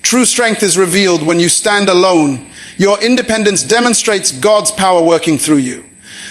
True strength is revealed when you stand alone. Your independence demonstrates God's power working through you.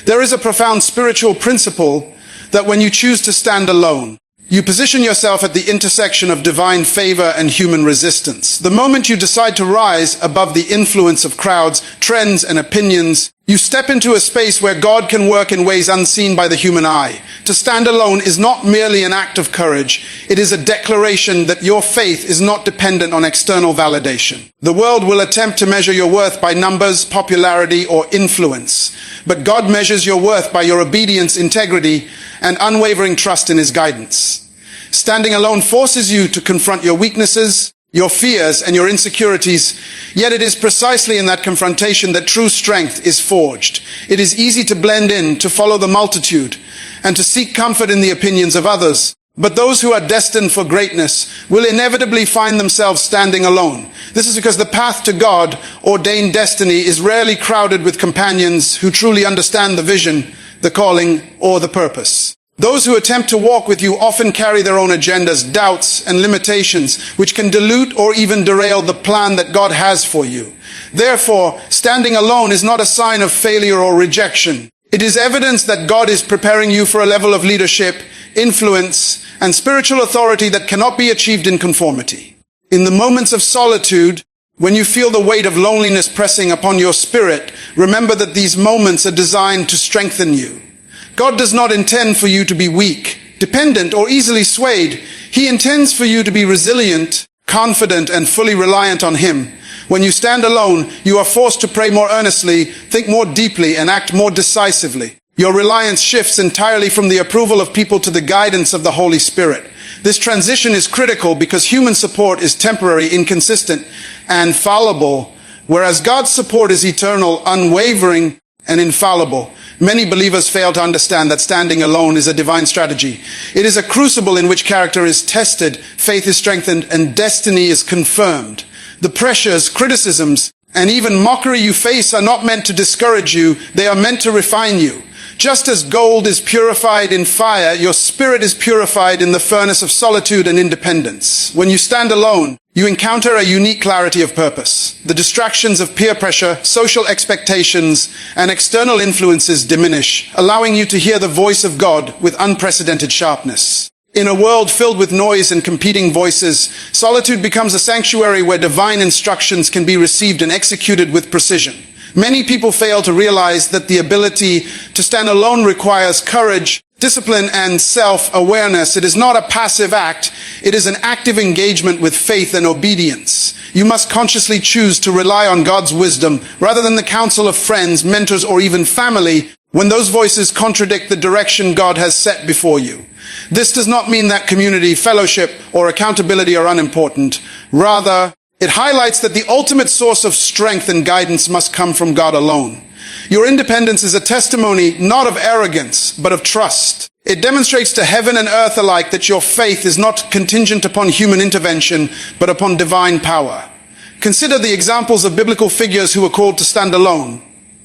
There is a profound spiritual principle that when you choose to stand alone, you position yourself at the intersection of divine favor and human resistance. The moment you decide to rise above the influence of crowds, trends, and opinions, you step into a space where God can work in ways unseen by the human eye. To stand alone is not merely an act of courage. It is a declaration that your faith is not dependent on external validation. The world will attempt to measure your worth by numbers, popularity, or influence. But God measures your worth by your obedience, integrity, and unwavering trust in His guidance. Standing alone forces you to confront your weaknesses, your fears, and your insecurities, yet it is precisely in that confrontation that true strength is forged. It is easy to blend in, to follow the multitude, and to seek comfort in the opinions of others. But those who are destined for greatness will inevitably find themselves standing alone. This is because the path to God-ordained destiny is rarely crowded with companions who truly understand the vision, the calling, or the purpose. Those who attempt to walk with you often carry their own agendas, doubts, and limitations, which can dilute or even derail the plan that God has for you. Therefore, standing alone is not a sign of failure or rejection. It is evidence that God is preparing you for a level of leadership, influence, and spiritual authority that cannot be achieved in conformity. In the moments of solitude, when you feel the weight of loneliness pressing upon your spirit, remember that these moments are designed to strengthen you. God does not intend for you to be weak, dependent, or easily swayed. He intends for you to be resilient, confident, and fully reliant on Him. When you stand alone, you are forced to pray more earnestly, think more deeply, and act more decisively. Your reliance shifts entirely from the approval of people to the guidance of the Holy Spirit. This transition is critical because human support is temporary, inconsistent, and fallible, whereas God's support is eternal, unwavering, and infallible. Many believers fail to understand that standing alone is a divine strategy. It is a crucible in which character is tested, faith is strengthened, and destiny is confirmed. The pressures, criticisms, and even mockery you face are not meant to discourage you, they are meant to refine you. Just as gold is purified in fire, your spirit is purified in the furnace of solitude and independence. When you stand alone, you encounter a unique clarity of purpose. The distractions of peer pressure, social expectations, and external influences diminish, allowing you to hear the voice of God with unprecedented sharpness. In a world filled with noise and competing voices, solitude becomes a sanctuary where divine instructions can be received and executed with precision. Many people fail to realize that the ability to stand alone requires courage, discipline, and self-awareness. It is not a passive act. It is an active engagement with faith and obedience. You must consciously choose to rely on God's wisdom rather than the counsel of friends, mentors, or even family when those voices contradict the direction God has set before you. This does not mean that community, fellowship, or accountability are unimportant. Rather, it highlights that the ultimate source of strength and guidance must come from God alone. Your independence is a testimony not of arrogance, but of trust. It demonstrates to heaven and earth alike that your faith is not contingent upon human intervention, but upon divine power. Consider the examples of biblical figures who were called to stand alone.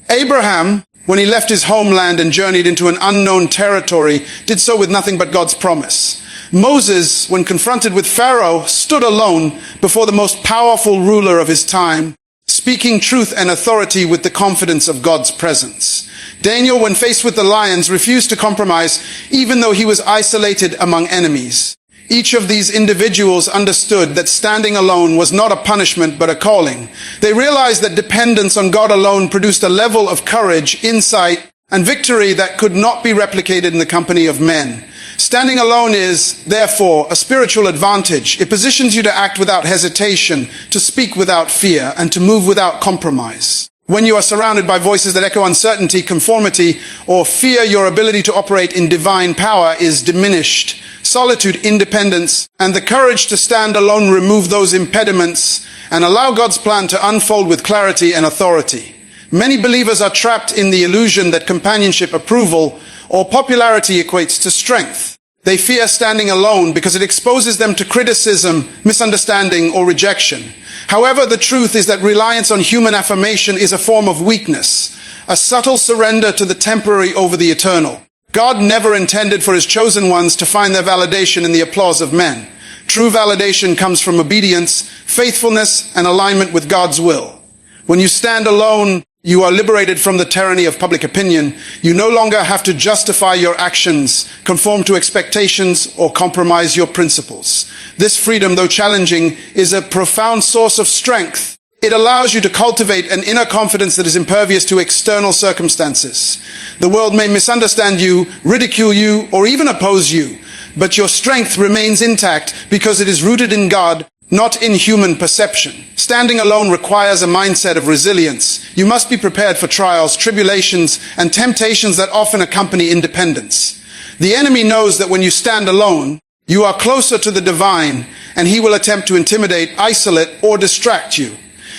Abraham, when he left his homeland and journeyed into an unknown territory, did so with nothing but God's promise. Moses, when confronted with Pharaoh, stood alone before the most powerful ruler of his time, speaking truth and authority with the confidence of God's presence. Daniel, when faced with the lions, refused to compromise, even though he was isolated among enemies. Each of these individuals understood that standing alone was not a punishment but a calling. They realized that dependence on God alone produced a level of courage, insight, and victory that could not be replicated in the company of men. Standing alone is, therefore, a spiritual advantage. It positions you to act without hesitation, to speak without fear, and to move without compromise. When you are surrounded by voices that echo uncertainty, conformity, or fear, your ability to operate in divine power is diminished. Solitude, independence, and the courage to stand alone remove those impediments and allow God's plan to unfold with clarity and authority. Many believers are trapped in the illusion that companionship, approval, or popularity equates to strength. They fear standing alone because it exposes them to criticism, misunderstanding, or rejection. However, the truth is that reliance on human affirmation is a form of weakness, a subtle surrender to the temporary over the eternal. God never intended for His chosen ones to find their validation in the applause of men. True validation comes from obedience, faithfulness, and alignment with God's will. When you stand alone, you are liberated from the tyranny of public opinion. You no longer have to justify your actions, conform to expectations, or compromise your principles. This freedom, though challenging, is a profound source of strength. It allows you to cultivate an inner confidence that is impervious to external circumstances. The world may misunderstand you, ridicule you, or even oppose you, but your strength remains intact because it is rooted in God, not in human perception. Standing alone requires a mindset of resilience. You must be prepared for trials, tribulations, and temptations that often accompany independence. The enemy knows that when you stand alone, you are closer to the divine, and he will attempt to intimidate, isolate, or distract you.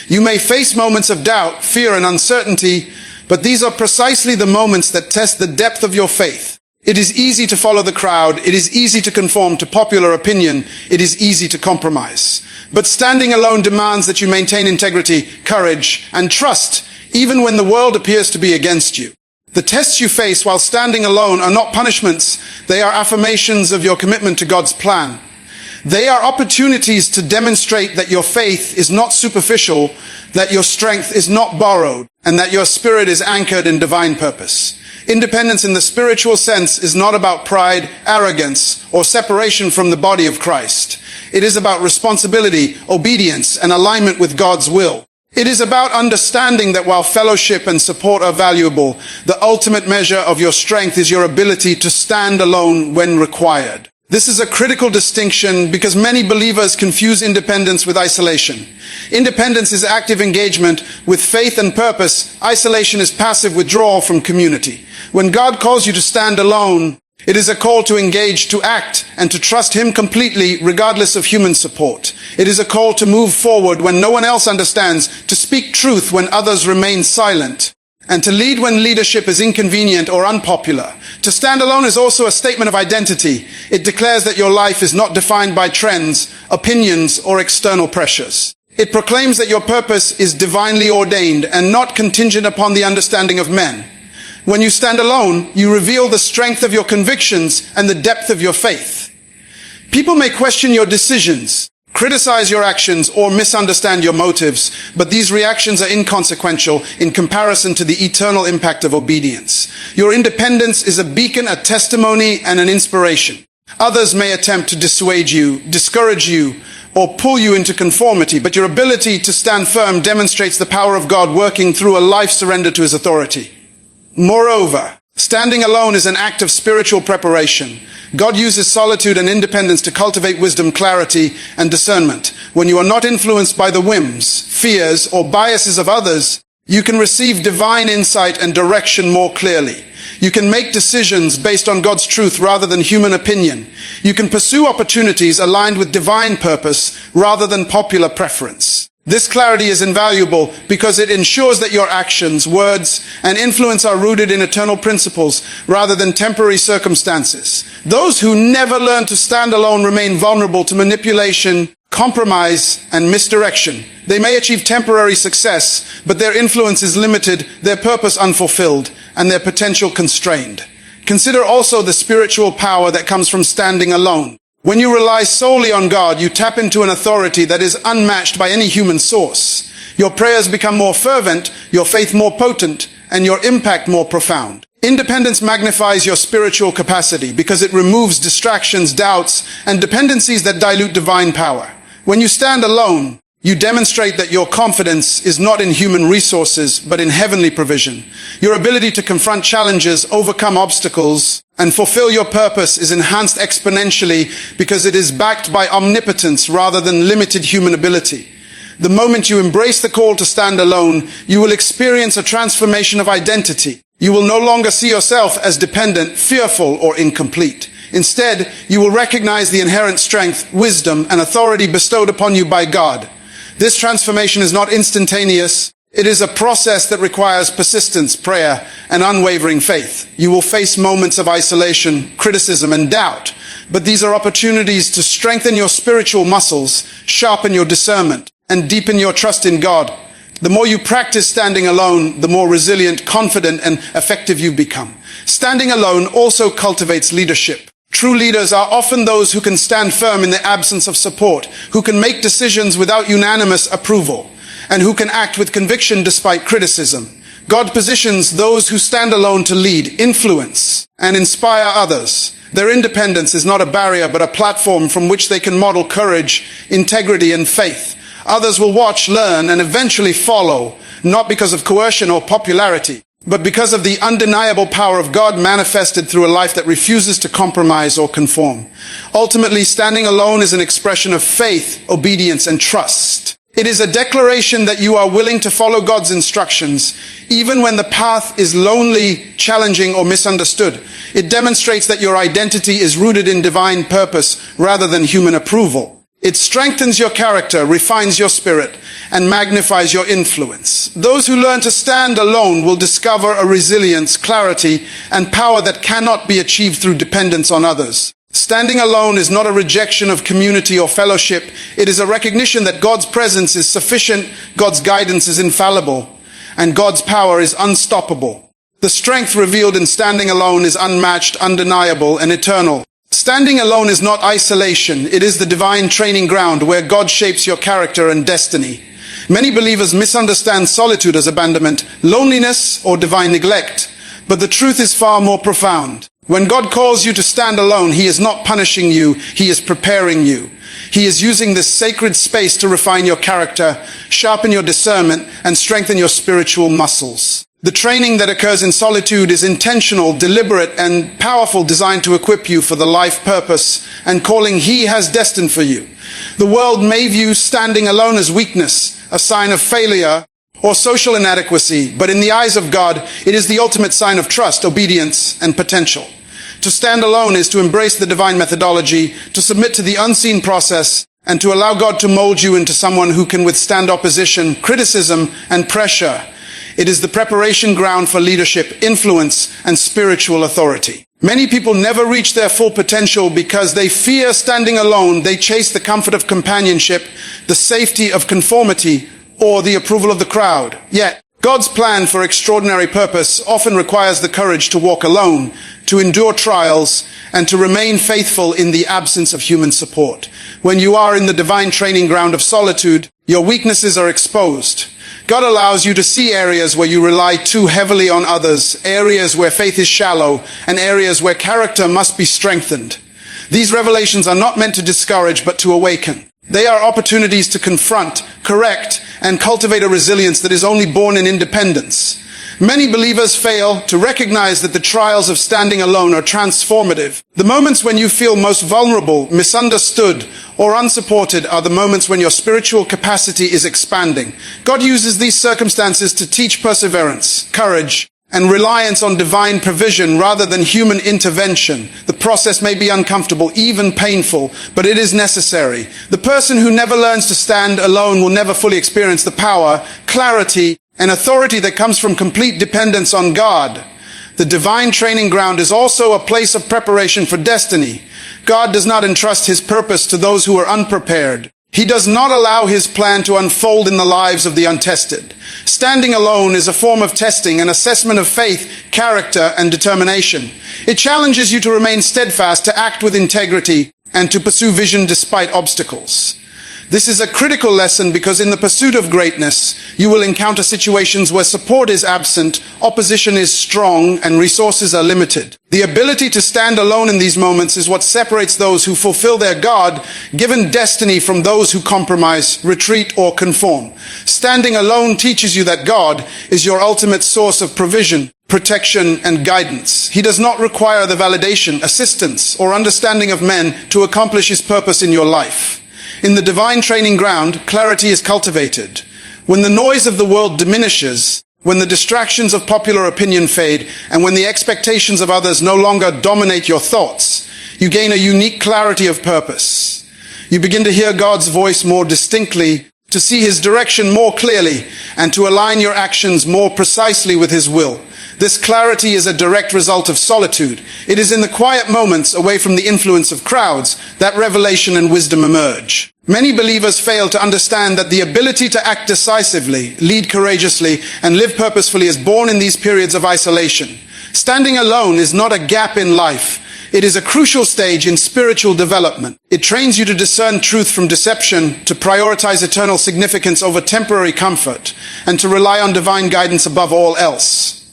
You may face moments of doubt, fear, and uncertainty, but these are precisely the moments that test the depth of your faith. It is easy to follow the crowd. It is easy to conform to popular opinion. It is easy to compromise. But standing alone demands that you maintain integrity, courage, and trust, even when the world appears to be against you. The tests you face while standing alone are not punishments. They are affirmations of your commitment to God's plan. They are opportunities to demonstrate that your faith is not superficial, that your strength is not borrowed, and that your spirit is anchored in divine purpose. Independence in the spiritual sense is not about pride, arrogance, or separation from the body of Christ. It is about responsibility, obedience, and alignment with God's will. It is about understanding that while fellowship and support are valuable, the ultimate measure of your strength is your ability to stand alone when required. This is a critical distinction because many believers confuse independence with isolation. Independence is active engagement with faith and purpose. Isolation is passive withdrawal from community. When God calls you to stand alone, it is a call to engage, to act, and to trust Him completely regardless of human support. It is a call to move forward when no one else understands, to speak truth when others remain silent, and to lead when leadership is inconvenient or unpopular. To stand alone is also a statement of identity. It declares that your life is not defined by trends, opinions, or external pressures. It proclaims that your purpose is divinely ordained and not contingent upon the understanding of men. When you stand alone, you reveal the strength of your convictions and the depth of your faith. People may question your decisions, criticize your actions, or misunderstand your motives, but these reactions are inconsequential in comparison to the eternal impact of obedience. Your independence is a beacon, a testimony, and an inspiration. Others may attempt to dissuade you, discourage you, or pull you into conformity, but your ability to stand firm demonstrates the power of God working through a life surrendered to His authority. Moreover, standing alone is an act of spiritual preparation. God uses solitude and independence to cultivate wisdom, clarity, and discernment. When you are not influenced by the whims, fears, or biases of others, you can receive divine insight and direction more clearly. You can make decisions based on God's truth rather than human opinion. You can pursue opportunities aligned with divine purpose rather than popular preference. This clarity is invaluable because it ensures that your actions, words, and influence are rooted in eternal principles rather than temporary circumstances. Those who never learn to stand alone remain vulnerable to manipulation, compromise, and misdirection. They may achieve temporary success, but their influence is limited, their purpose unfulfilled, and their potential constrained. Consider also the spiritual power that comes from standing alone. When you rely solely on God, you tap into an authority that is unmatched by any human source. Your prayers become more fervent, your faith more potent, and your impact more profound. Independence magnifies your spiritual capacity because it removes distractions, doubts, and dependencies that dilute divine power. When you stand alone, you demonstrate that your confidence is not in human resources, but in heavenly provision. Your ability to confront challenges, overcome obstacles, and fulfill your purpose is enhanced exponentially because it is backed by omnipotence rather than limited human ability. The moment you embrace the call to stand alone, you will experience a transformation of identity. You will no longer see yourself as dependent, fearful, or incomplete. Instead, you will recognize the inherent strength, wisdom, and authority bestowed upon you by God. This transformation is not instantaneous. It is a process that requires persistence, prayer, and unwavering faith. You will face moments of isolation, criticism, and doubt, but these are opportunities to strengthen your spiritual muscles, sharpen your discernment, and deepen your trust in God. The more you practice standing alone, the more resilient, confident, and effective you become. Standing alone also cultivates leadership. True leaders are often those who can stand firm in the absence of support, who can make decisions without unanimous approval, and who can act with conviction despite criticism. God positions those who stand alone to lead, influence, and inspire others. Their independence is not a barrier, but a platform from which they can model courage, integrity, and faith. Others will watch, learn, and eventually follow, not because of coercion or popularity, but because of the undeniable power of God manifested through a life that refuses to compromise or conform. Ultimately, standing alone is an expression of faith, obedience, and trust. It is a declaration that you are willing to follow God's instructions, even when the path is lonely, challenging, or misunderstood. It demonstrates that your identity is rooted in divine purpose rather than human approval. It strengthens your character, refines your spirit, and magnifies your influence. Those who learn to stand alone will discover a resilience, clarity, and power that cannot be achieved through dependence on others. Standing alone is not a rejection of community or fellowship. It is a recognition that God's presence is sufficient, God's guidance is infallible, and God's power is unstoppable. The strength revealed in standing alone is unmatched, undeniable, and eternal. Standing alone is not isolation. It is the divine training ground where God shapes your character and destiny. Many believers misunderstand solitude as abandonment, loneliness, or divine neglect, but the truth is far more profound. When God calls you to stand alone, He is not punishing you, He is preparing you. He is using this sacred space to refine your character, sharpen your discernment, and strengthen your spiritual muscles. The training that occurs in solitude is intentional, deliberate, and powerful, designed to equip you for the life purpose and calling He has destined for you. The world may view standing alone as weakness, a sign of failure, or social inadequacy, but in the eyes of God, it is the ultimate sign of trust, obedience, and potential. To stand alone is to embrace the divine methodology, to submit to the unseen process, and to allow God to mold you into someone who can withstand opposition, criticism, and pressure. It is the preparation ground for leadership, influence, and spiritual authority. Many people never reach their full potential because they fear standing alone. They chase the comfort of companionship, the safety of conformity, or the approval of the crowd. Yet, God's plan for extraordinary purpose often requires the courage to walk alone, to endure trials, and to remain faithful in the absence of human support. When you are in the divine training ground of solitude, your weaknesses are exposed. God allows you to see areas where you rely too heavily on others, areas where faith is shallow, and areas where character must be strengthened. These revelations are not meant to discourage, but to awaken. They are opportunities to confront, correct, and cultivate a resilience that is only born in independence. Many believers fail to recognize that the trials of standing alone are transformative. The moments when you feel most vulnerable, misunderstood, or unsupported are the moments when your spiritual capacity is expanding. God uses these circumstances to teach perseverance, courage, and reliance on divine provision rather than human intervention. The process may be uncomfortable, even painful, but it is necessary. The person who never learns to stand alone will never fully experience the power, clarity, and authority that comes from complete dependence on God. The divine training ground is also a place of preparation for destiny. God does not entrust His purpose to those who are unprepared. He does not allow His plan to unfold in the lives of the untested. Standing alone is a form of testing, an assessment of faith, character, and determination. It challenges you to remain steadfast, to act with integrity, and to pursue vision despite obstacles. This is a critical lesson because in the pursuit of greatness, you will encounter situations where support is absent, opposition is strong, and resources are limited. The ability to stand alone in these moments is what separates those who fulfill their God-given destiny from those who compromise, retreat, or conform. Standing alone teaches you that God is your ultimate source of provision, protection, and guidance. He does not require the validation, assistance, or understanding of men to accomplish His purpose in your life. In the divine training ground, clarity is cultivated. When the noise of the world diminishes, when the distractions of popular opinion fade, and when the expectations of others no longer dominate your thoughts, you gain a unique clarity of purpose. You begin to hear God's voice more distinctly, to see His direction more clearly, and to align your actions more precisely with His will. This clarity is a direct result of solitude. It is in the quiet moments away from the influence of crowds that revelation and wisdom emerge. Many believers fail to understand that the ability to act decisively, lead courageously, and live purposefully is born in these periods of isolation. Standing alone is not a gap in life. It is a crucial stage in spiritual development. It trains you to discern truth from deception, to prioritize eternal significance over temporary comfort, and to rely on divine guidance above all else.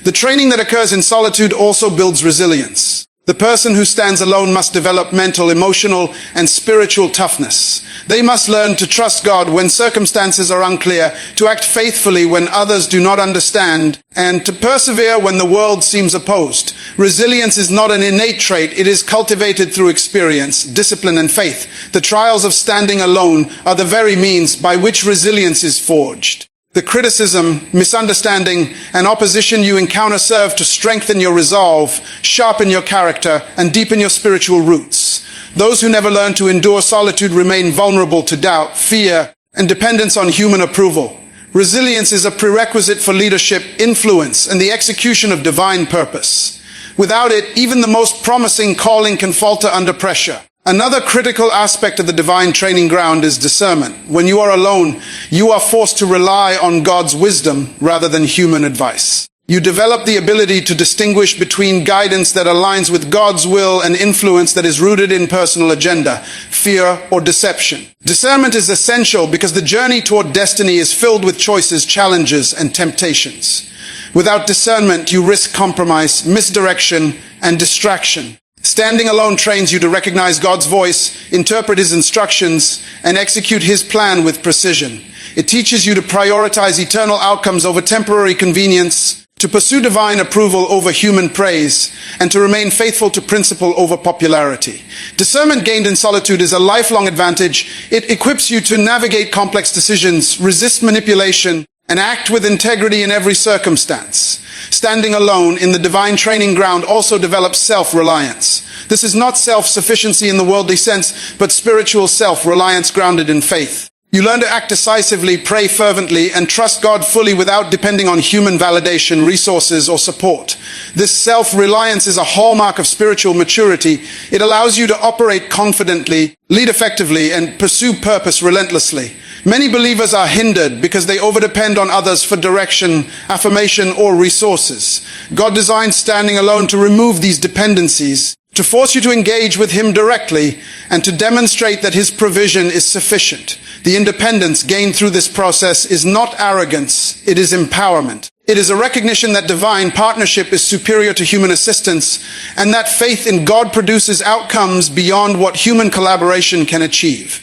The training that occurs in solitude also builds resilience. The person who stands alone must develop mental, emotional, and spiritual toughness. They must learn to trust God when circumstances are unclear, to act faithfully when others do not understand, and to persevere when the world seems opposed. Resilience is not an innate trait, it is cultivated through experience, discipline, and faith. The trials of standing alone are the very means by which resilience is forged. The criticism, misunderstanding, and opposition you encounter serve to strengthen your resolve, sharpen your character, and deepen your spiritual roots. Those who never learn to endure solitude remain vulnerable to doubt, fear, and dependence on human approval. Resilience is a prerequisite for leadership, influence, and the execution of divine purpose. Without it, even the most promising calling can falter under pressure. Another critical aspect of the divine training ground is discernment. When you are alone, you are forced to rely on God's wisdom rather than human advice. You develop the ability to distinguish between guidance that aligns with God's will and influence that is rooted in personal agenda, fear, or deception. Discernment is essential because the journey toward destiny is filled with choices, challenges, and temptations. Without discernment, you risk compromise, misdirection, and distraction. Standing alone trains you to recognize God's voice, interpret His instructions, and execute His plan with precision. It teaches you to prioritize eternal outcomes over temporary convenience, to pursue divine approval over human praise, and to remain faithful to principle over popularity. Discernment gained in solitude is a lifelong advantage. It equips you to navigate complex decisions, resist manipulation, and act with integrity in every circumstance. Standing alone in the divine training ground also develops self-reliance. This is not self-sufficiency in the worldly sense, but spiritual self-reliance grounded in faith. You learn to act decisively, pray fervently, and trust God fully without depending on human validation, resources, or support. This self-reliance is a hallmark of spiritual maturity. It allows you to operate confidently, lead effectively, and pursue purpose relentlessly. Many believers are hindered because they overdepend on others for direction, affirmation, or resources. God designed standing alone to remove these dependencies, to force you to engage with Him directly, and to demonstrate that His provision is sufficient. The independence gained through this process is not arrogance, it is empowerment. It is a recognition that divine partnership is superior to human assistance, and that faith in God produces outcomes beyond what human collaboration can achieve.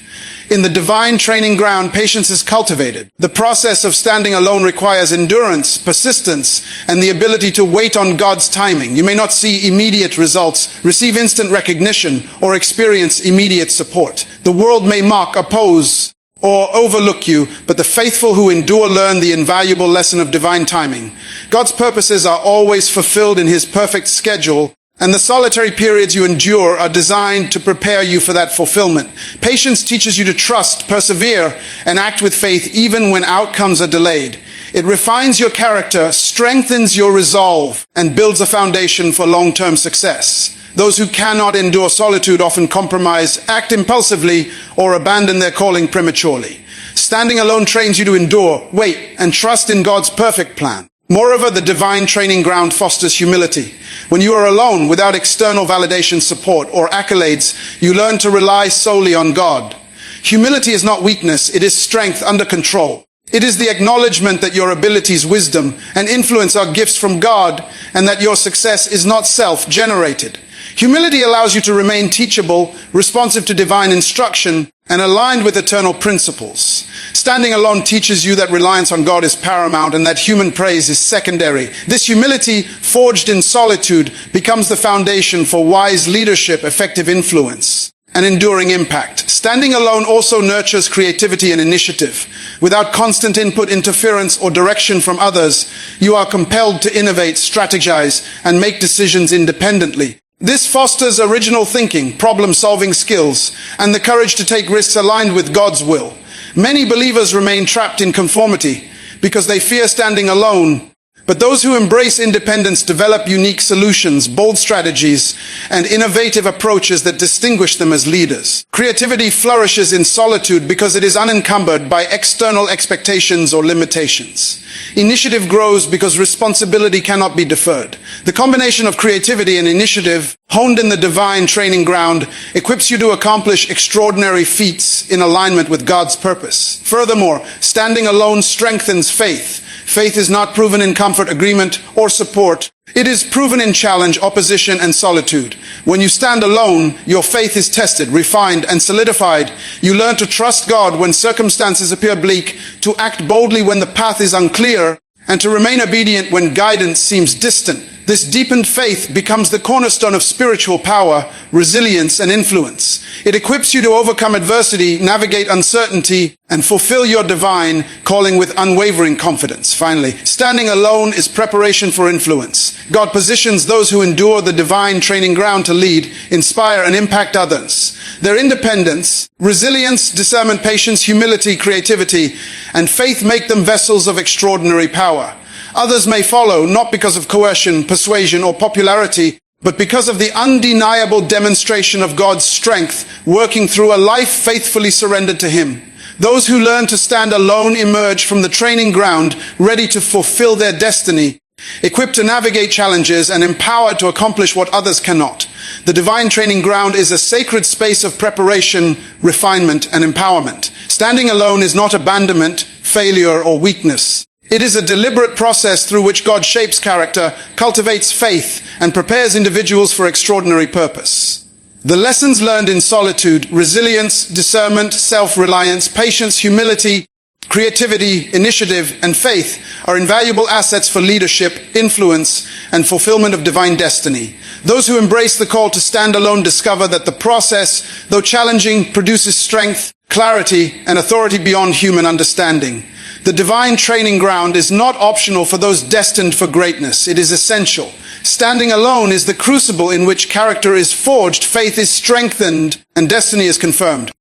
In the divine training ground, patience is cultivated. The process of standing alone requires endurance, persistence, and the ability to wait on God's timing. You may not see immediate results, receive instant recognition, or experience immediate support. The world may mock, oppose, or overlook you, but the faithful who endure learn the invaluable lesson of divine timing. God's purposes are always fulfilled in His perfect schedule, and the solitary periods you endure are designed to prepare you for that fulfillment. Patience teaches you to trust, persevere, and act with faith even when outcomes are delayed. It refines your character, strengthens your resolve, and builds a foundation for long-term success. Those who cannot endure solitude often compromise, act impulsively, or abandon their calling prematurely. Standing alone trains you to endure, wait, and trust in God's perfect plan. Moreover, the divine training ground fosters humility. When you are alone, without external validation, support, or accolades, you learn to rely solely on God. Humility is not weakness, it is strength under control. It is the acknowledgement that your abilities, wisdom, and influence are gifts from God, and that your success is not self-generated. Humility allows you to remain teachable, responsive to divine instruction, and aligned with eternal principles. Standing alone teaches you that reliance on God is paramount and that human praise is secondary. This humility, forged in solitude, becomes the foundation for wise leadership, effective influence, and enduring impact. Standing alone also nurtures creativity and initiative. Without constant input, interference, or direction from others, you are compelled to innovate, strategize, and make decisions independently. This fosters original thinking, problem-solving skills, and the courage to take risks aligned with God's will. Many believers remain trapped in conformity because they fear standing alone, But those who embrace independence develop unique solutions, bold strategies, and innovative approaches that distinguish them as leaders. Creativity flourishes in solitude because it is unencumbered by external expectations or limitations. Initiative grows because responsibility cannot be deferred. The combination of creativity and initiative, honed in the divine training ground, equips you to accomplish extraordinary feats in alignment with God's purpose. Furthermore, standing alone strengthens faith. Faith is not proven in comfort, agreement, or support. It is proven in challenge, opposition, and solitude. When you stand alone, your faith is tested, refined, and solidified. You learn to trust God when circumstances appear bleak, to act boldly when the path is unclear, and to remain obedient when guidance seems distant. This deepened faith becomes the cornerstone of spiritual power, resilience, and influence. It equips you to overcome adversity, navigate uncertainty, and fulfill your divine calling with unwavering confidence. Finally, standing alone is preparation for influence. God positions those who endure the divine training ground to lead, inspire, and impact others. Their independence, resilience, discernment, patience, humility, creativity, and faith make them vessels of extraordinary power. Others may follow, not because of coercion, persuasion, or popularity, but because of the undeniable demonstration of God's strength working through a life faithfully surrendered to Him. Those who learn to stand alone emerge from the training ground ready to fulfill their destiny, equipped to navigate challenges and empowered to accomplish what others cannot. The divine training ground is a sacred space of preparation, refinement, and empowerment. Standing alone is not abandonment, failure, or weakness. It is a deliberate process through which God shapes character, cultivates faith, and prepares individuals for extraordinary purpose. The lessons learned in solitude, resilience, discernment, self-reliance, patience, humility, creativity, initiative, and faith are invaluable assets for leadership, influence, and fulfillment of divine destiny. Those who embrace the call to stand alone discover that the process, though challenging, produces strength, clarity, and authority beyond human understanding. The divine training ground is not optional for those destined for greatness. It is essential. Standing alone is the crucible in which character is forged, faith is strengthened, and destiny is confirmed.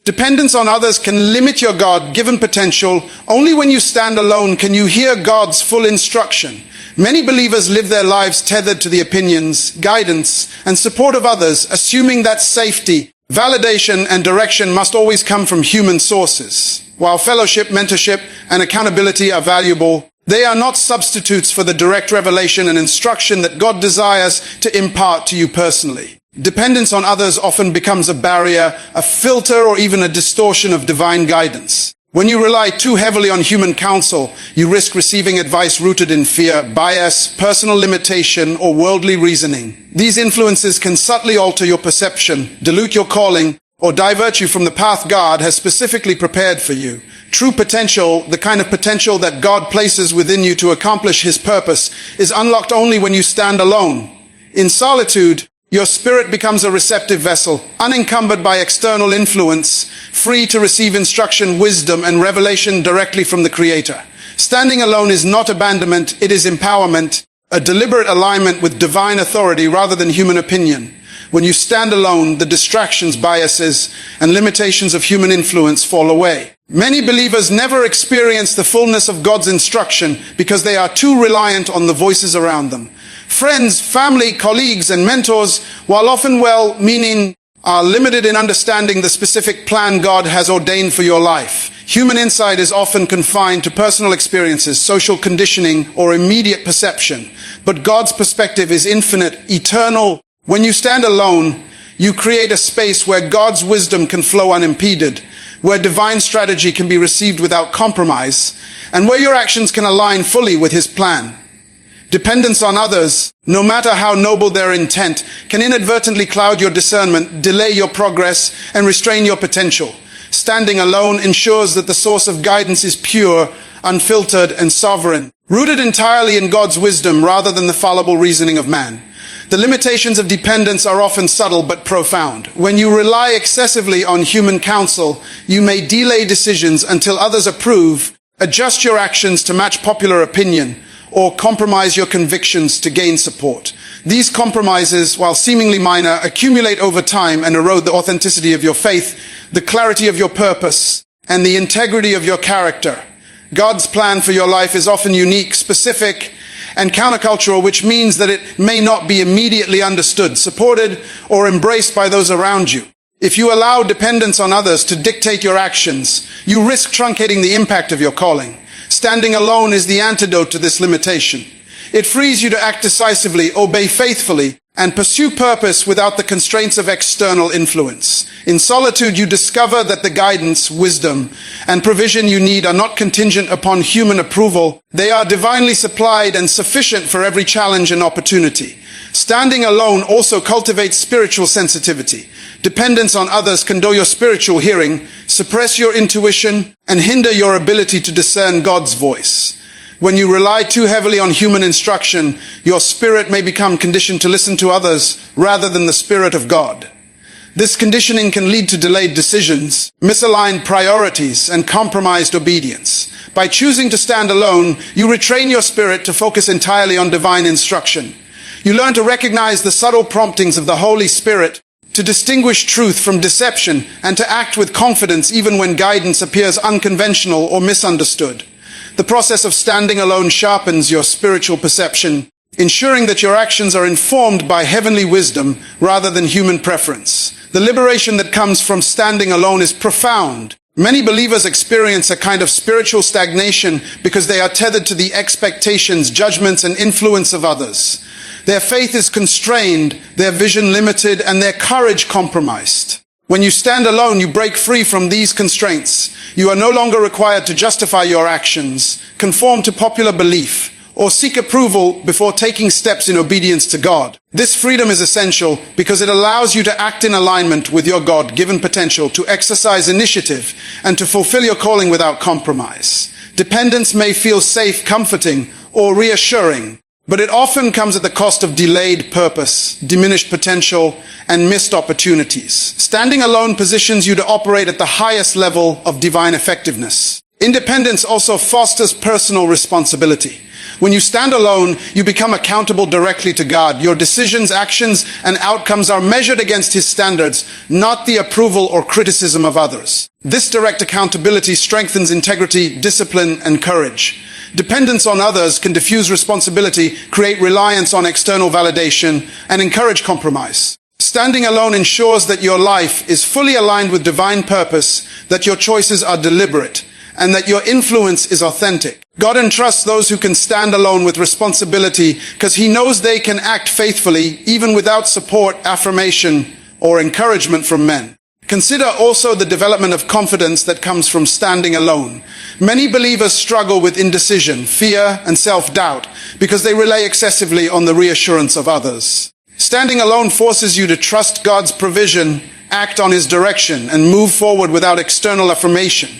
Dependence on others can limit your God-given potential. Only when you stand alone can you hear God's full instruction. Many believers live their lives tethered to the opinions, guidance, and support of others, assuming that safety, validation, and direction must always come from human sources. While fellowship, mentorship, and accountability are valuable, they are not substitutes for the direct revelation and instruction that God desires to impart to you personally. Dependence on others often becomes a barrier, a filter, or even a distortion of divine guidance. When you rely too heavily on human counsel, you risk receiving advice rooted in fear, bias, personal limitation, or worldly reasoning. These influences can subtly alter your perception, dilute your calling, or divert you from the path God has specifically prepared for you. True potential, the kind of potential that God places within you to accomplish His purpose, is unlocked only when you stand alone. In solitude, your spirit becomes a receptive vessel, unencumbered by external influence, free to receive instruction, wisdom, and revelation directly from the Creator. Standing alone is not abandonment, it is empowerment, a deliberate alignment with divine authority rather than human opinion. When you stand alone, the distractions, biases, and limitations of human influence fall away. Many believers never experience the fullness of God's instruction because they are too reliant on the voices around them. Friends, family, colleagues, and mentors, while often well-meaning, are limited in understanding the specific plan God has ordained for your life. Human insight is often confined to personal experiences, social conditioning, or immediate perception. But God's perspective is infinite, eternal. When you stand alone, you create a space where God's wisdom can flow unimpeded, where divine strategy can be received without compromise, and where your actions can align fully with His plan. Dependence on others, no matter how noble their intent, can inadvertently cloud your discernment, delay your progress, and restrain your potential. Standing alone ensures that the source of guidance is pure, unfiltered, and sovereign, rooted entirely in God's wisdom rather than the fallible reasoning of man. The limitations of dependence are often subtle but profound. When you rely excessively on human counsel, you may delay decisions until others approve, adjust your actions to match popular opinion, or compromise your convictions to gain support. These compromises, while seemingly minor, accumulate over time and erode the authenticity of your faith, the clarity of your purpose, and the integrity of your character. God's plan for your life is often unique, specific, and countercultural, which means that it may not be immediately understood, supported, or embraced by those around you. If you allow dependence on others to dictate your actions, you risk truncating the impact of your calling. Standing alone is the antidote to this limitation. It frees you to act decisively, obey faithfully, and pursue purpose without the constraints of external influence. In solitude, you discover that the guidance, wisdom, and provision you need are not contingent upon human approval. They are divinely supplied and sufficient for every challenge and opportunity. Standing alone also cultivates spiritual sensitivity. Dependence on others can dull your spiritual hearing, suppress your intuition, and hinder your ability to discern God's voice. When you rely too heavily on human instruction, your spirit may become conditioned to listen to others rather than the Spirit of God. This conditioning can lead to delayed decisions, misaligned priorities, and compromised obedience. By choosing to stand alone, you retrain your spirit to focus entirely on divine instruction. You learn to recognize the subtle promptings of the Holy Spirit, to distinguish truth from deception, and to act with confidence even when guidance appears unconventional or misunderstood. The process of standing alone sharpens your spiritual perception, ensuring that your actions are informed by heavenly wisdom rather than human preference. The liberation that comes from standing alone is profound. Many believers experience a kind of spiritual stagnation because they are tethered to the expectations, judgments, and influence of others. Their faith is constrained, their vision limited, and their courage compromised. When you stand alone, you break free from these constraints. You are no longer required to justify your actions, conform to popular belief, or seek approval before taking steps in obedience to God. This freedom is essential because it allows you to act in alignment with your God-given potential, to exercise initiative, and to fulfill your calling without compromise. Dependence may feel safe, comforting, or reassuring, but it often comes at the cost of delayed purpose, diminished potential, and missed opportunities. Standing alone positions you to operate at the highest level of divine effectiveness. Independence also fosters personal responsibility. When you stand alone, you become accountable directly to God. Your decisions, actions, and outcomes are measured against His standards, not the approval or criticism of others. This direct accountability strengthens integrity, discipline, and courage. Dependence on others can diffuse responsibility, create reliance on external validation, and encourage compromise. Standing alone ensures that your life is fully aligned with divine purpose, that your choices are deliberate, and that your influence is authentic. God entrusts those who can stand alone with responsibility because He knows they can act faithfully even without support, affirmation, or encouragement from men. Consider also the development of confidence that comes from standing alone. Many believers struggle with indecision, fear, and self-doubt because they rely excessively on the reassurance of others. Standing alone forces you to trust God's provision, act on His direction, and move forward without external affirmation.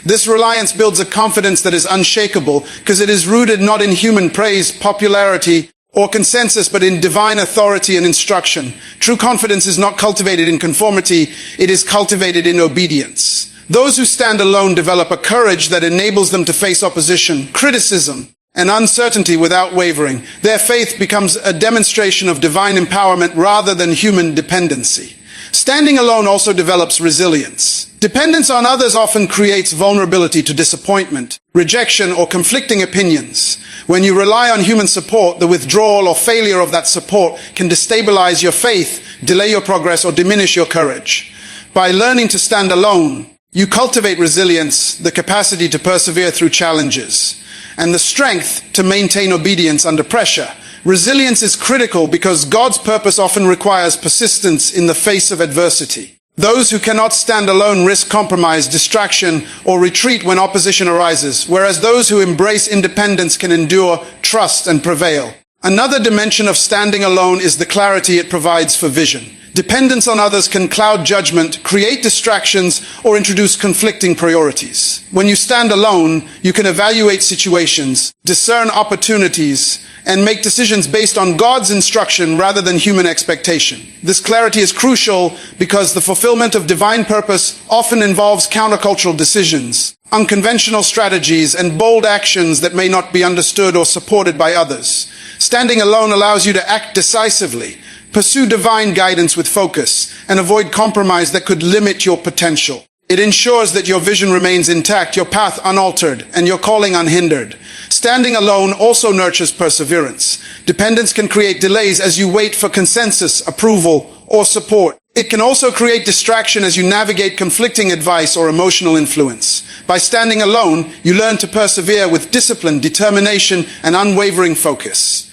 This reliance builds a confidence that is unshakable because it is rooted not in human praise, popularity, or consensus, but in divine authority and instruction. True confidence is not cultivated in conformity, it is cultivated in obedience. Those who stand alone develop a courage that enables them to face opposition, criticism, and uncertainty without wavering. Their faith becomes a demonstration of divine empowerment rather than human dependency. Standing alone also develops resilience. Dependence on others often creates vulnerability to disappointment, rejection, or conflicting opinions. When you rely on human support, the withdrawal or failure of that support can destabilize your faith, delay your progress, or diminish your courage. By learning to stand alone, you cultivate resilience, the capacity to persevere through challenges, and the strength to maintain obedience under pressure. Resilience is critical because God's purpose often requires persistence in the face of adversity. Those who cannot stand alone risk compromise, distraction, or retreat when opposition arises, whereas those who embrace independence can endure, trust, and prevail. Another dimension of standing alone is the clarity it provides for vision. Dependence on others can cloud judgment, create distractions, or introduce conflicting priorities. When you stand alone, you can evaluate situations, discern opportunities, and make decisions based on God's instruction rather than human expectation. This clarity is crucial because the fulfillment of divine purpose often involves countercultural decisions, unconventional strategies, and bold actions that may not be understood or supported by others. Standing alone allows you to act decisively, pursue divine guidance with focus, and avoid compromise that could limit your potential. It ensures that your vision remains intact, your path unaltered, and your calling unhindered. Standing alone also nurtures perseverance. Dependence can create delays as you wait for consensus, approval, or support. It can also create distraction as you navigate conflicting advice or emotional influence. By standing alone, you learn to persevere with discipline, determination, and unwavering focus.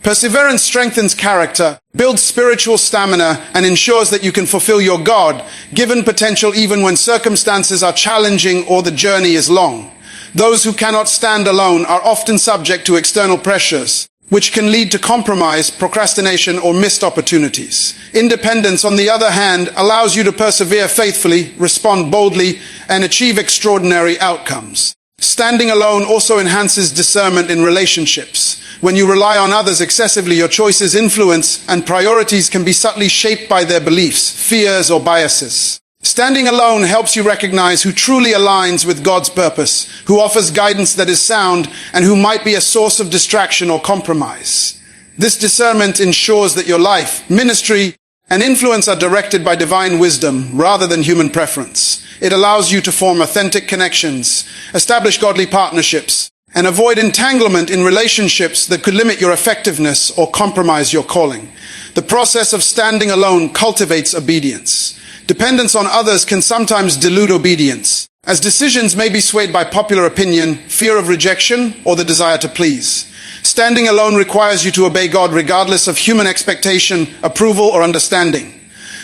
Perseverance strengthens character, builds spiritual stamina, and ensures that you can fulfill your God-given potential even when circumstances are challenging or the journey is long. Those who cannot stand alone are often subject to external pressures, which can lead to compromise, procrastination, or missed opportunities. Independence, on the other hand, allows you to persevere faithfully, respond boldly, and achieve extraordinary outcomes. Standing alone also enhances discernment in relationships. When you rely on others excessively, your choices, influence, and priorities can be subtly shaped by their beliefs, fears, or biases. Standing alone helps you recognize who truly aligns with God's purpose, who offers guidance that is sound, and who might be a source of distraction or compromise. This discernment ensures that your life, ministry, and influence are directed by divine wisdom rather than human preference. It allows you to form authentic connections, establish godly partnerships, and avoid entanglement in relationships that could limit your effectiveness or compromise your calling. The process of standing alone cultivates obedience. Dependence on others can sometimes dilute obedience, as decisions may be swayed by popular opinion, fear of rejection, or the desire to please. Standing alone requires you to obey God regardless of human expectation, approval, or understanding.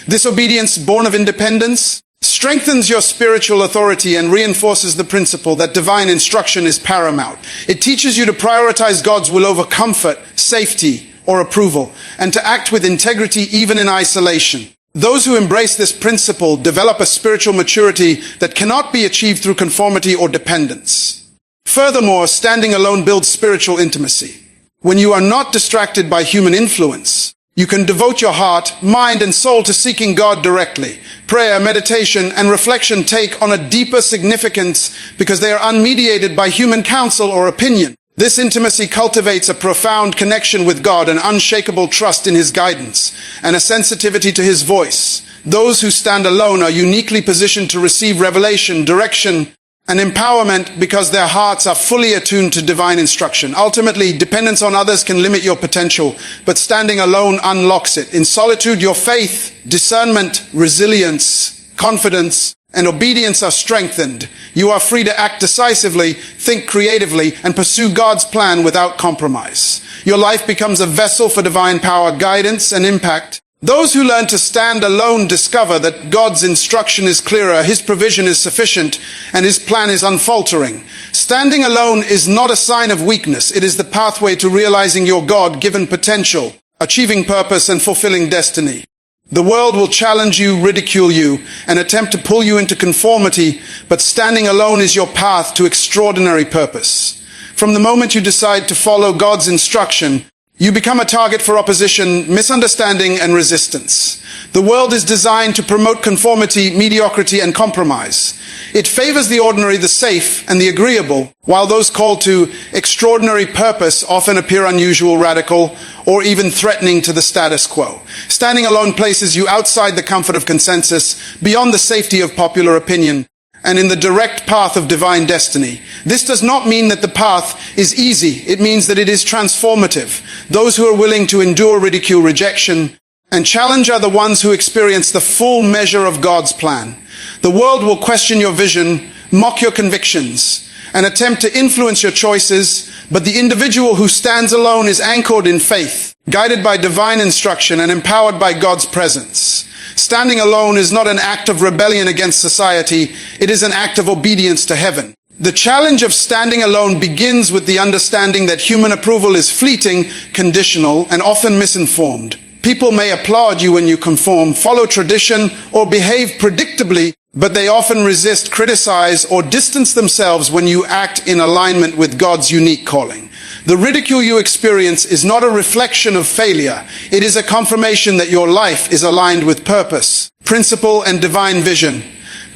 This obedience, born of independence, strengthens your spiritual authority and reinforces the principle that divine instruction is paramount. It teaches you to prioritize God's will over comfort, safety, or approval, and to act with integrity even in isolation. Those who embrace this principle develop a spiritual maturity that cannot be achieved through conformity or dependence. Furthermore, standing alone builds spiritual intimacy. When you are not distracted by human influence, you can devote your heart, mind, and soul to seeking God directly. Prayer, meditation, and reflection take on a deeper significance because they are unmediated by human counsel or opinion. This intimacy cultivates a profound connection with God, an unshakable trust in His guidance, and a sensitivity to His voice. Those who stand alone are uniquely positioned to receive revelation, direction, and empowerment because their hearts are fully attuned to divine instruction. Ultimately, dependence on others can limit your potential, but standing alone unlocks it. In solitude, your faith, discernment, resilience, confidence, and obedience are strengthened. You are free to act decisively, think creatively, and pursue God's plan without compromise. Your life becomes a vessel for divine power, guidance, and impact. Those who learn to stand alone discover that God's instruction is clearer, His provision is sufficient, and His plan is unfaltering. Standing alone is not a sign of weakness. It is the pathway to realizing your God-given potential, achieving purpose, and fulfilling destiny. The world will challenge you, ridicule you, and attempt to pull you into conformity, but standing alone is your path to extraordinary purpose. From the moment you decide to follow God's instruction, you become a target for opposition, misunderstanding, and resistance. The world is designed to promote conformity, mediocrity, and compromise. It favors the ordinary, the safe, and the agreeable, while those called to extraordinary purpose often appear unusual, radical, or even threatening to the status quo. Standing alone places you outside the comfort of consensus, beyond the safety of popular opinion, and in the direct path of divine destiny. This does not mean that the path is easy. It means that it is transformative. Those who are willing to endure ridicule, rejection, and challenge are the ones who experience the full measure of God's plan. The world will question your vision, mock your convictions, and attempt to influence your choices, but the individual who stands alone is anchored in faith, guided by divine instruction, and empowered by God's presence. Standing alone is not an act of rebellion against society, it is an act of obedience to heaven. The challenge of standing alone begins with the understanding that human approval is fleeting, conditional, and often misinformed. People may applaud you when you conform, follow tradition, or behave predictably, but they often resist, criticize, or distance themselves when you act in alignment with God's unique calling. The ridicule you experience is not a reflection of failure. It is a confirmation that your life is aligned with purpose, principle, and divine vision.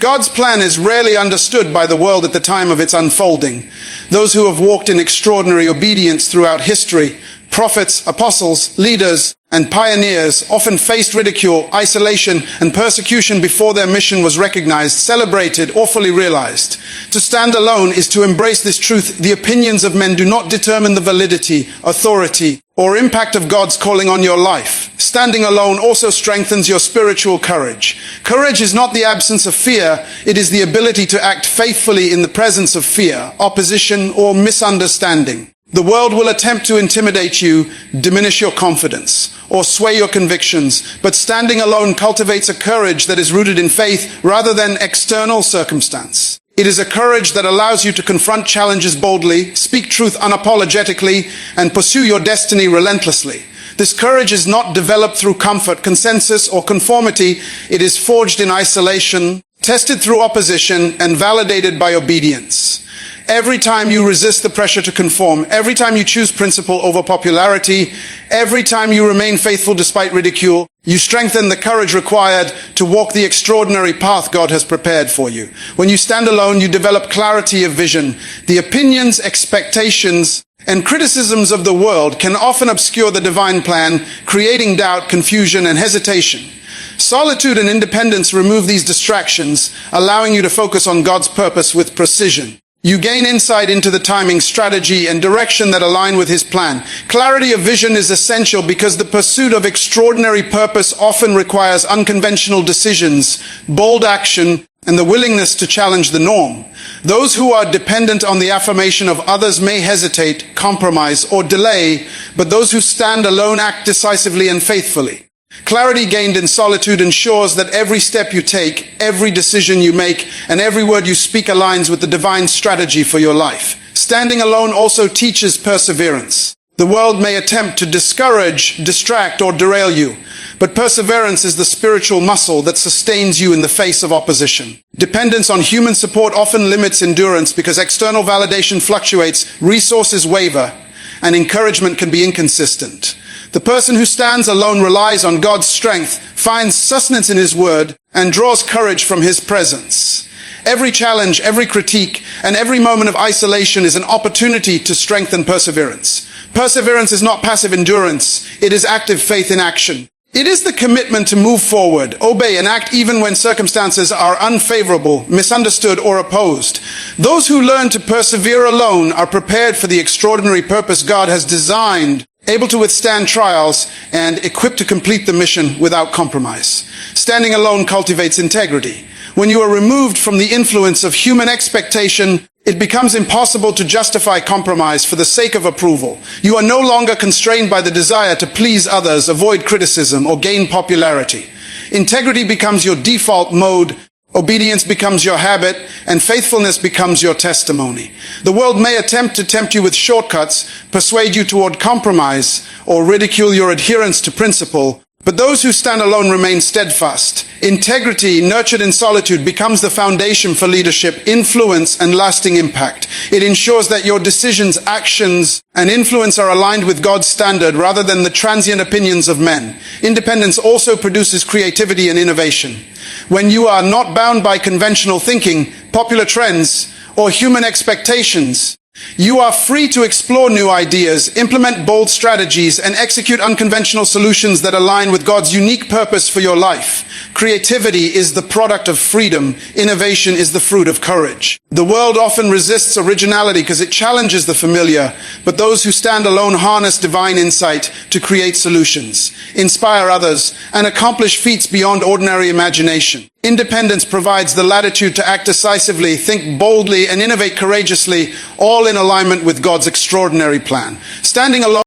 God's plan is rarely understood by the world at the time of its unfolding. Those who have walked in extraordinary obedience throughout history, prophets, apostles, leaders, and pioneers often faced ridicule, isolation, and persecution before their mission was recognized, celebrated, or fully realized. To stand alone is to embrace this truth. The opinions of men do not determine the validity, authority, or impact of God's calling on your life. Standing alone also strengthens your spiritual courage. Courage is not the absence of fear, it is the ability to act faithfully in the presence of fear, opposition, or misunderstanding. The world will attempt to intimidate you, diminish your confidence, or sway your convictions, but standing alone cultivates a courage that is rooted in faith rather than external circumstance. It is a courage that allows you to confront challenges boldly, speak truth unapologetically, and pursue your destiny relentlessly. This courage is not developed through comfort, consensus, or conformity. It is forged in isolation, tested through opposition, and validated by obedience. Every time you resist the pressure to conform, every time you choose principle over popularity, every time you remain faithful despite ridicule, you strengthen the courage required to walk the extraordinary path God has prepared for you. When you stand alone, you develop clarity of vision. The opinions, expectations, and criticisms of the world can often obscure the divine plan, creating doubt, confusion, and hesitation. Solitude and independence remove these distractions, allowing you to focus on God's purpose with precision. You gain insight into the timing, strategy, and direction that align with His plan. Clarity of vision is essential because the pursuit of extraordinary purpose often requires unconventional decisions, bold action, and the willingness to challenge the norm. Those who are dependent on the affirmation of others may hesitate, compromise, or delay, but those who stand alone act decisively and faithfully. Clarity gained in solitude ensures that every step you take, every decision you make, and every word you speak aligns with the divine strategy for your life. Standing alone also teaches perseverance. The world may attempt to discourage, distract, or derail you, but perseverance is the spiritual muscle that sustains you in the face of opposition. Dependence on human support often limits endurance because external validation fluctuates, resources waver, and encouragement can be inconsistent. The person who stands alone relies on God's strength, finds sustenance in His word, and draws courage from His presence. Every challenge, every critique, and every moment of isolation is an opportunity to strengthen perseverance. Perseverance is not passive endurance, it is active faith in action. It is the commitment to move forward, obey, and act even when circumstances are unfavorable, misunderstood, or opposed. Those who learn to persevere alone are prepared for the extraordinary purpose God has designed, able to withstand trials, and equipped to complete the mission without compromise. Standing alone cultivates integrity. When you are removed from the influence of human expectation, it becomes impossible to justify compromise for the sake of approval. You are no longer constrained by the desire to please others, avoid criticism, or gain popularity. Integrity becomes your default mode, obedience becomes your habit, and faithfulness becomes your testimony. The world may attempt to tempt you with shortcuts, persuade you toward compromise, or ridicule your adherence to principle, but those who stand alone remain steadfast. Integrity, nurtured in solitude, becomes the foundation for leadership, influence, and lasting impact. It ensures that your decisions, actions, and influence are aligned with God's standard rather than the transient opinions of men. Independence also produces creativity and innovation. When you are not bound by conventional thinking, popular trends, or human expectations, you are free to explore new ideas, implement bold strategies, and execute unconventional solutions that align with God's unique purpose for your life. Creativity is the product of freedom. Innovation is the fruit of courage. The world often resists originality because it challenges the familiar, but those who stand alone harness divine insight to create solutions, inspire others, and accomplish feats beyond ordinary imagination. Independence provides the latitude to act decisively, think boldly, and innovate courageously, all in alignment with God's extraordinary plan. Standing alone